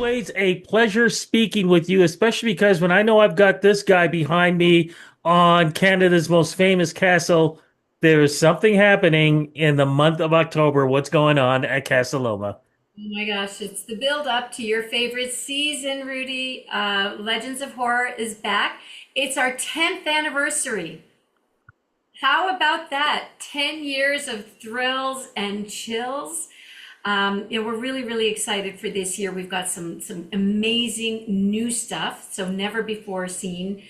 always a pleasure speaking with you, especially because when I know I've got this guy behind me on Canada's most famous castle, there is something happening in the month of October. What's going on at Casa Loma? Oh my gosh, it's the build up to your favorite season, Rudy. Legends of Horror is back. It's our 10th anniversary. How about that? 10 years of thrills and chills. We're really, really excited for this year. We've got some amazing new stuff, so never before seen.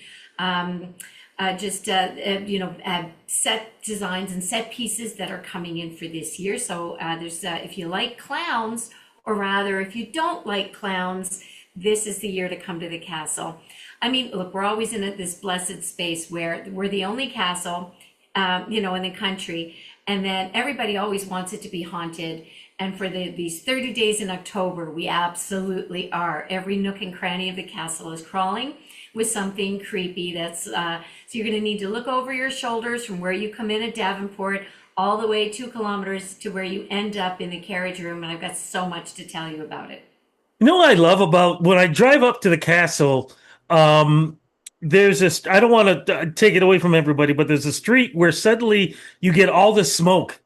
Set designs and set pieces that are coming in for this year. So if you like clowns, or rather, if you don't like clowns, this is the year to come to the castle. I mean, look, we're always in this blessed space where we're the only castle, in the country, and then everybody always wants it to be haunted. And for these 30 days in October, we absolutely are. Every nook and cranny of the castle is crawling with something creepy. So you're going to need to look over your shoulders from where you come in at Davenport all the way 2 kilometers to where you end up in the carriage room. And I've got so much to tell you about it. You know what I love about when I drive up to the castle? Um, there's this, I don't want to take it away from everybody, but there's a street where suddenly you get all the smoke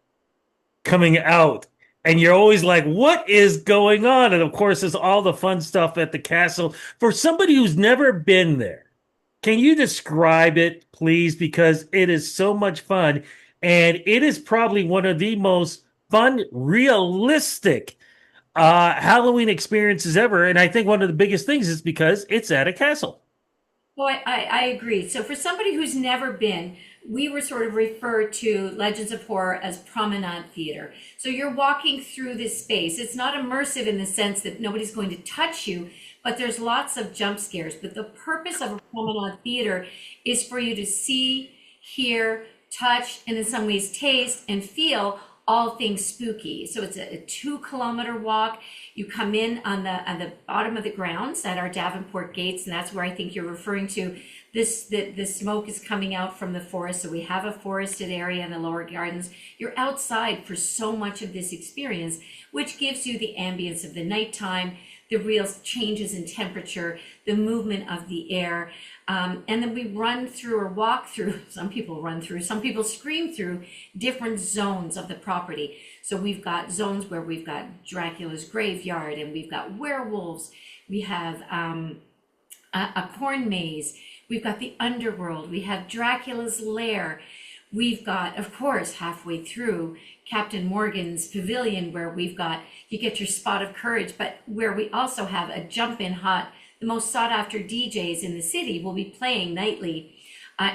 coming out. And you're always like, what is going on? And of course, there's all the fun stuff at the castle. For somebody who's never been there, can you describe it, please? Because it is so much fun. And it is probably one of the most fun, realistic Halloween experiences ever. And I think one of the biggest things is because it's at a castle. Well, I agree. So for somebody who's never been, we were sort of referred to Legends of Horror as promenade theater. So you're walking through this space. It's not immersive in the sense that nobody's going to touch you, but there's lots of jump scares. But the purpose of a promenade theater is for you to see, hear, touch, and in some ways taste and feel all things spooky. So it's a 2 kilometer walk. You come in on the bottom of the grounds at our Davenport gates, and that's where I think you're referring to. The smoke is coming out from the forest. So we have a forested area in the lower gardens. You're outside for so much of this experience, which gives you the ambience of the nighttime, the real changes in temperature, the movement of the air. And then we run through or walk through, some people run through, some people scream through different zones of the property. So we've got zones where we've got Dracula's graveyard, and we've got werewolves. We have a corn maze. We've got the underworld. We have Dracula's lair. We've got, of course, halfway through, Captain Morgan's pavilion, where you get your spot of courage, but where we also have a jump-in hot. The most sought-after DJs in the city will be playing nightly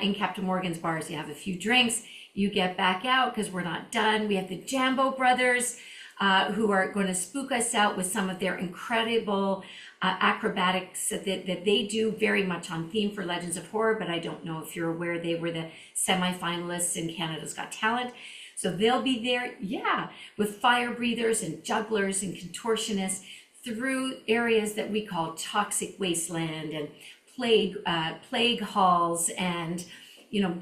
in Captain Morgan's bars. You have a few drinks, you get back out because we're not done. We have the Jambo Brothers who are going to spook us out with some of their incredible acrobatics that they do, very much on theme for Legends of Horror, but I don't know if you're aware they were the semi-finalists in Canada's Got Talent. So they'll be there, yeah, with fire breathers and jugglers and contortionists through areas that we call toxic wasteland and plague halls and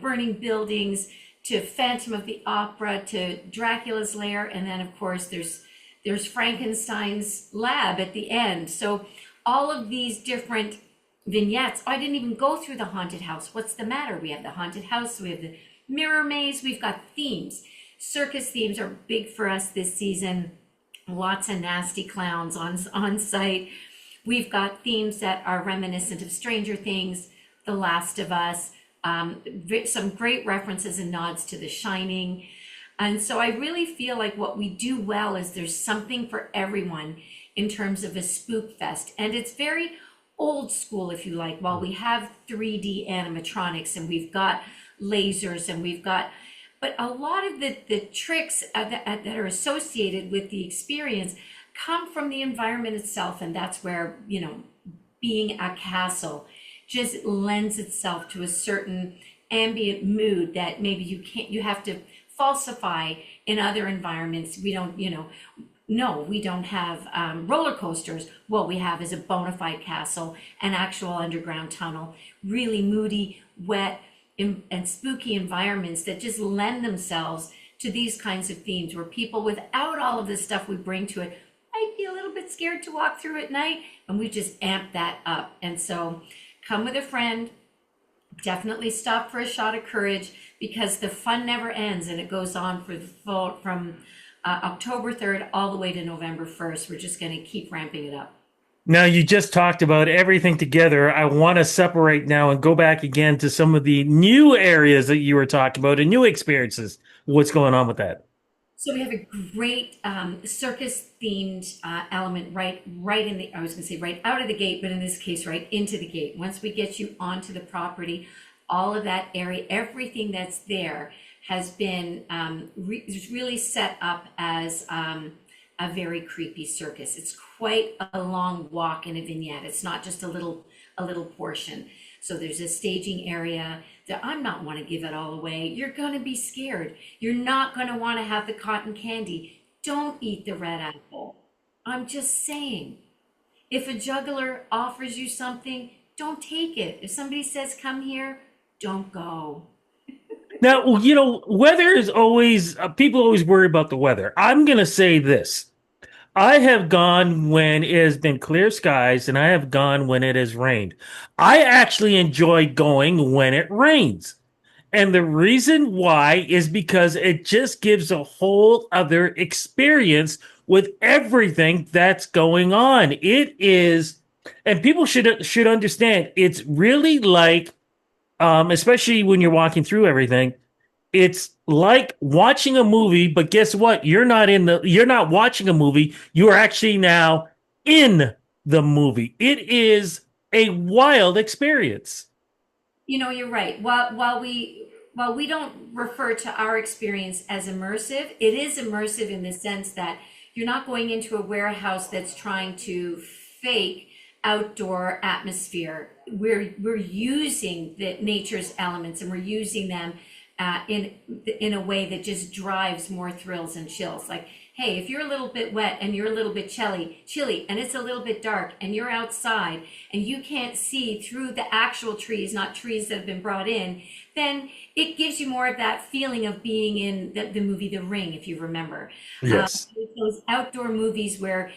burning buildings, to Phantom of the Opera, to Dracula's lair, and then of course there's Frankenstein's lab at the end. So all of these different vignettes. Oh, I didn't even go through the haunted house. What's the matter? We have the haunted house, we have the mirror maze, we've got themes. Circus themes are big for us this season. Lots of nasty clowns on site. We've got themes that are reminiscent of Stranger Things, The Last of Us, some great references and nods to The Shining. And so I really feel like what we do well is there's something for everyone in terms of a spook fest. And it's very old school, if you like. While we have 3D animatronics and we've got lasers and but a lot of the tricks that are associated with the experience come from the environment itself. And that's where, being a castle just lends itself to a certain ambient mood that maybe you have to falsify in other environments. We don't, no, we don't have roller coasters. What we have is a bona fide castle, an actual underground tunnel, really moody, wet, and spooky environments that just lend themselves to these kinds of themes where people, without all of the stuff we bring to it, might be a little bit scared to walk through at night, and we just amp that up. And so come with a friend, definitely stop for a shot of courage, because the fun never ends, and it goes on for the full, from October 3rd all the way to November 1st. We're just going to keep ramping it up. Now, you just talked about everything together. I want to separate now and go back again to some of the new areas that you were talking about and new experiences. What's going on with that? So we have a great circus themed element right in the, I was going to say right out of the gate, but in this case, right into the gate. Once we get you onto the property, all of that area, everything that's there has been really set up as a very creepy circus. It's quite a long walk in a vignette. It's not just a little portion. So there's a staging area that I'm not want to give it all away. You're going to be scared. You're not going to want to have the cotton candy. Don't eat the red apple. I'm just saying. If a juggler offers you something, don't take it. If somebody says, come here, don't go. Now, weather is always, people always worry about the weather. I'm going to say this. I have gone when it has been clear skies, and I have gone when it has rained. I actually enjoy going when it rains. And the reason why is because it just gives a whole other experience with everything that's going on. It is, and people should understand, it's really like, especially when you're walking through everything, it's like watching a movie, but guess what? You're not watching a movie. You're actually now in the movie. It is a wild experience. You're right. While we don't refer to our experience as immersive, it is immersive in the sense that you're not going into a warehouse that's trying to fake outdoor atmosphere. We're using the nature's elements, and we're using them in a way that just drives more thrills and chills. Like, hey, if you're a little bit wet and you're a little bit chilly, and it's a little bit dark, and you're outside and you can't see through the actual trees, not trees that have been brought in, then it gives you more of that feeling of being in the movie The Ring, if you remember. Yes. Those outdoor movies where,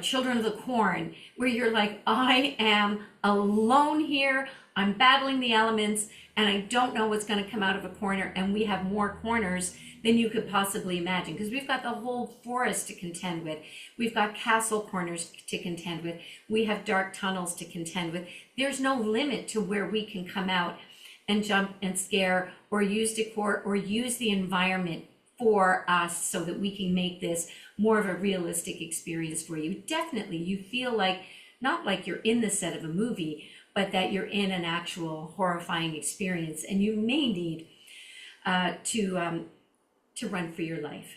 Children of the Corn, where you're like, I am alone here, I'm battling the elements, and I don't know what's going to come out of a corner. And we have more corners than you could possibly imagine, because we've got the whole forest to contend with. We've got castle corners to contend with. We have dark tunnels to contend with. There's no limit to where we can come out and jump and scare, or use decor, or use the environment for us, so that we can make this more of a realistic experience for you. Definitely, you feel like, not like you're in the set of a movie, but that you're in an actual horrifying experience, and you may need to run for your life.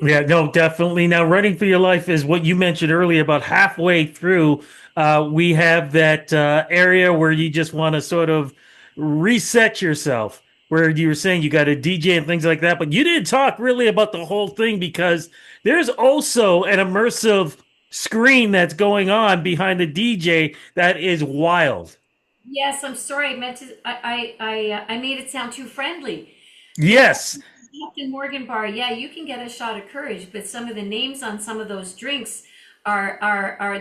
Yeah, no, definitely. Now, running for your life is what you mentioned earlier. About halfway through, we have that area where you just want to sort of reset yourself, where you were saying you got a DJ and things like that, but you didn't talk really about the whole thing, because there's also an immersive screen that's going on behind the DJ that is wild. Yes, I'm sorry. I meant to. I made it sound too friendly. Yeah, Yes. Captain Morgan Bar. Yeah, you can get a shot of courage, but some of the names on some of those drinks are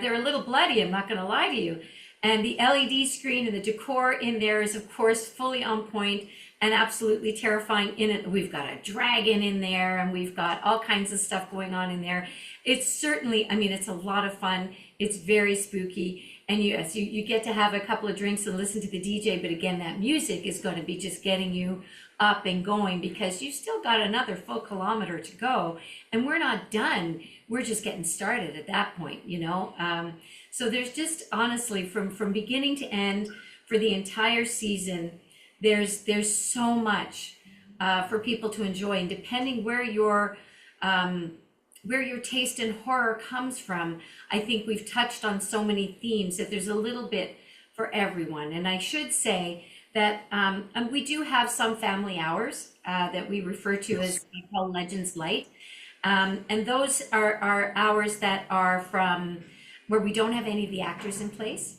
they're a little bloody. I'm not going to lie to you. And the LED screen and the decor in there is, of course, fully on point and absolutely terrifying. In it, we've got a dragon in there, and we've got all kinds of stuff going on in there. It's certainly, I mean, it's a lot of fun. It's very spooky. And yes, you get to have a couple of drinks and listen to the DJ, but again, that music is going to be just getting you up and going, because you've still got another full kilometer to go, and we're not done. We're just getting started at that point. So there's just, honestly, from beginning to end, for the entire season, there's so much for people to enjoy, and depending where your taste in horror comes from, I think we've touched on so many themes that there's a little bit for everyone. And I should say that we do have some family hours that we refer to as, we call Legends Light. And those are hours that are from where we don't have any of the actors in place.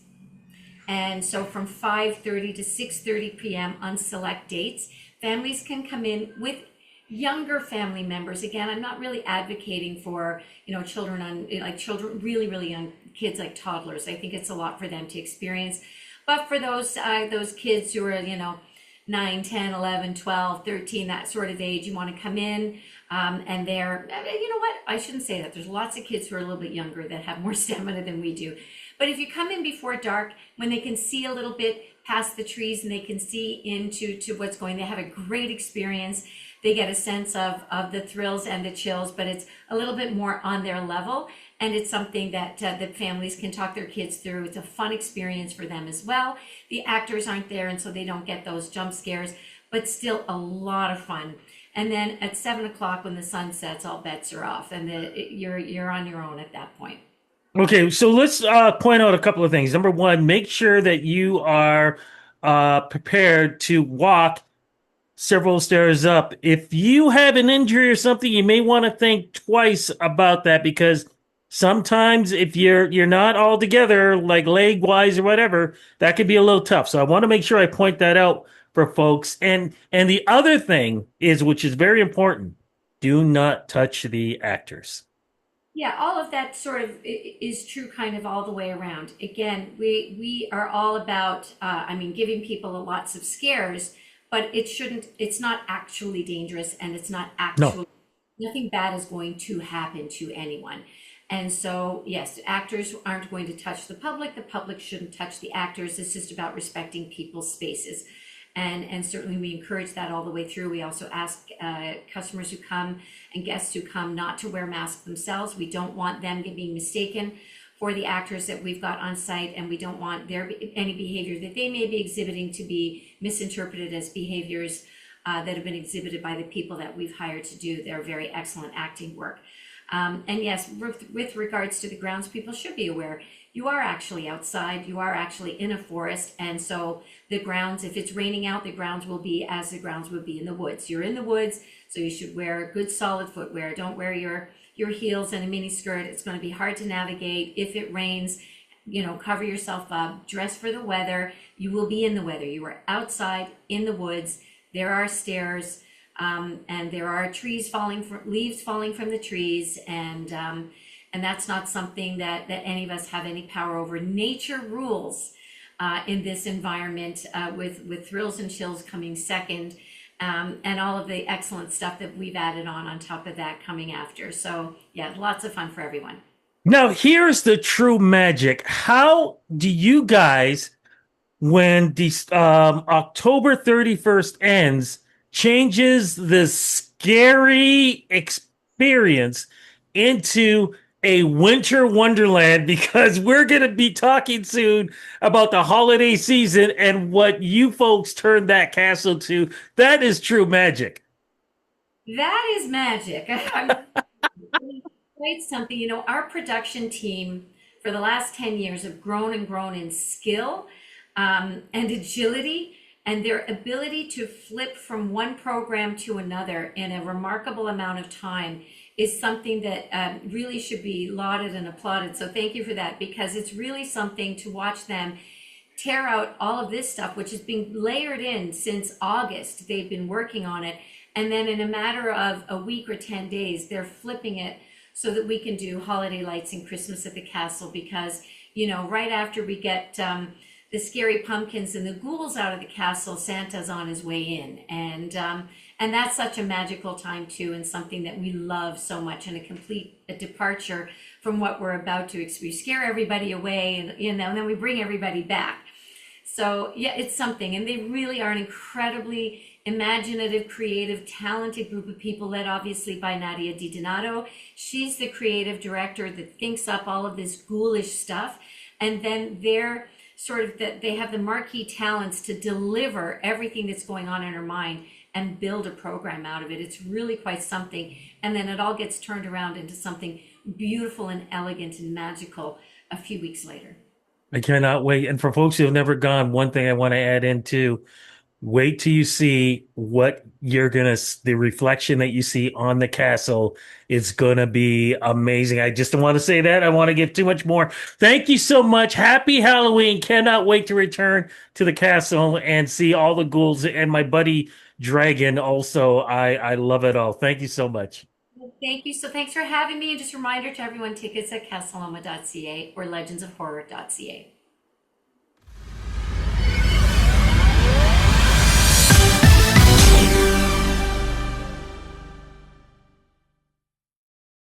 And so from 5:30 to 6:30 p.m. on select dates, families can come in with younger family members. Again, I'm not really advocating for, children on, like children, really, really young kids, like toddlers. I think it's a lot for them to experience. But for those kids who are, 9, 10, 11, 12, 13, that sort of age, you want to come in, and you know what? I shouldn't say that. There's lots of kids who are a little bit younger that have more stamina than we do. But if you come in before dark, when they can see a little bit past the trees and they can see into what's going, they have a great experience. They get a sense of the thrills and the chills, but it's a little bit more on their level. And it's something that families can talk their kids through. It's a fun experience for them as well. The actors aren't there, and so they don't get those jump scares, but still a lot of fun. And then at 7 o'clock, when the sun sets, all bets are off, and you're on your own at that point. Okay, so let's point out a couple of things. Number one, make sure that you are prepared to walk several stairs up. If you have an injury or something, you may want to think twice about that because sometimes if you're not all together, like leg wise or whatever, that could be a little tough. So I want to make sure I point that out for folks. And the other thing is, which is very important, do not touch the actors. Yeah, all of that sort of is true kind of all the way around. Again, we are all about, giving people lots of scares, but it's not actually dangerous, and it's not No. actually, nothing bad is going to happen to anyone. And so, yes, actors aren't going to touch the public shouldn't touch the actors. It's just about respecting people's spaces. And certainly we encourage that all the way through. We also ask customers who come and guests who come not to wear masks themselves. We don't want them being mistaken for the actors that we've got on site, and we don't want any behavior that they may be exhibiting to be misinterpreted as behaviors that have been exhibited by the people that we've hired to do their very excellent acting work. And yes, with regards to the grounds, people should be aware you are actually outside, you are actually in a forest, and so the grounds, if it's raining out, the grounds will be as the grounds would be in the woods. You're in the woods, so you should wear good solid footwear. Don't wear your heels and a mini skirt. It's going to be hard to navigate. If it rains, cover yourself up, dress for the weather. You will be in the weather. You are outside in the woods. There are stairs, and there are leaves falling from the trees, and that's not something that any of us have any power over. Nature rules in this environment, with thrills and chills coming second, and all of the excellent stuff that we've added on top of that coming after. So yeah, lots of fun for everyone. Now, here's the true magic. How do you guys, when the October 31st ends, changes the scary experience into a winter wonderland? Because we're going to be talking soon about the holiday season and what you folks turned that castle to. That is true magic. That is magic. I'm quite something. Our production team for the last 10 years have grown and grown in skill, and agility, and their ability to flip from one program to another in a remarkable amount of time is something that really should be lauded and applauded. So thank you for that, because it's really something to watch them tear out all of this stuff, which has been layered in since August. They've been working on it. And then in a matter of a week or 10 days, they're flipping it so that we can do holiday lights and Christmas at the castle. Because, right after we get the scary pumpkins and the ghouls out of the castle, Santa's on his way in. And that's such a magical time too, and something that we love so much, and a departure from what we're about to experience. We scare everybody away, and then we bring everybody back. So yeah, it's something, and they really are an incredibly imaginative, creative, talented group of people, led obviously by Nadia Di Donato. She's the creative director that thinks up all of this ghoulish stuff, and then they're sort of that they have the marquee talents to deliver everything that's going on in her mind and build a program out of it. It's really quite something. And then it all gets turned around into something beautiful and elegant and magical a few weeks later. I cannot wait. And for folks who have never gone, one thing I want to add in too. Wait till you see what you're gonna, the reflection that you see on the castle is gonna be amazing. I just don't want to say that. I want to give too much more. Thank you so much. Happy Halloween. Cannot wait to return to the castle and see all the ghouls and my buddy Dragon also. I love it all. Thank you so much. Thank you. So thanks for having me. And just a reminder to everyone, tickets at casaloma.ca or legendsofhorror.ca.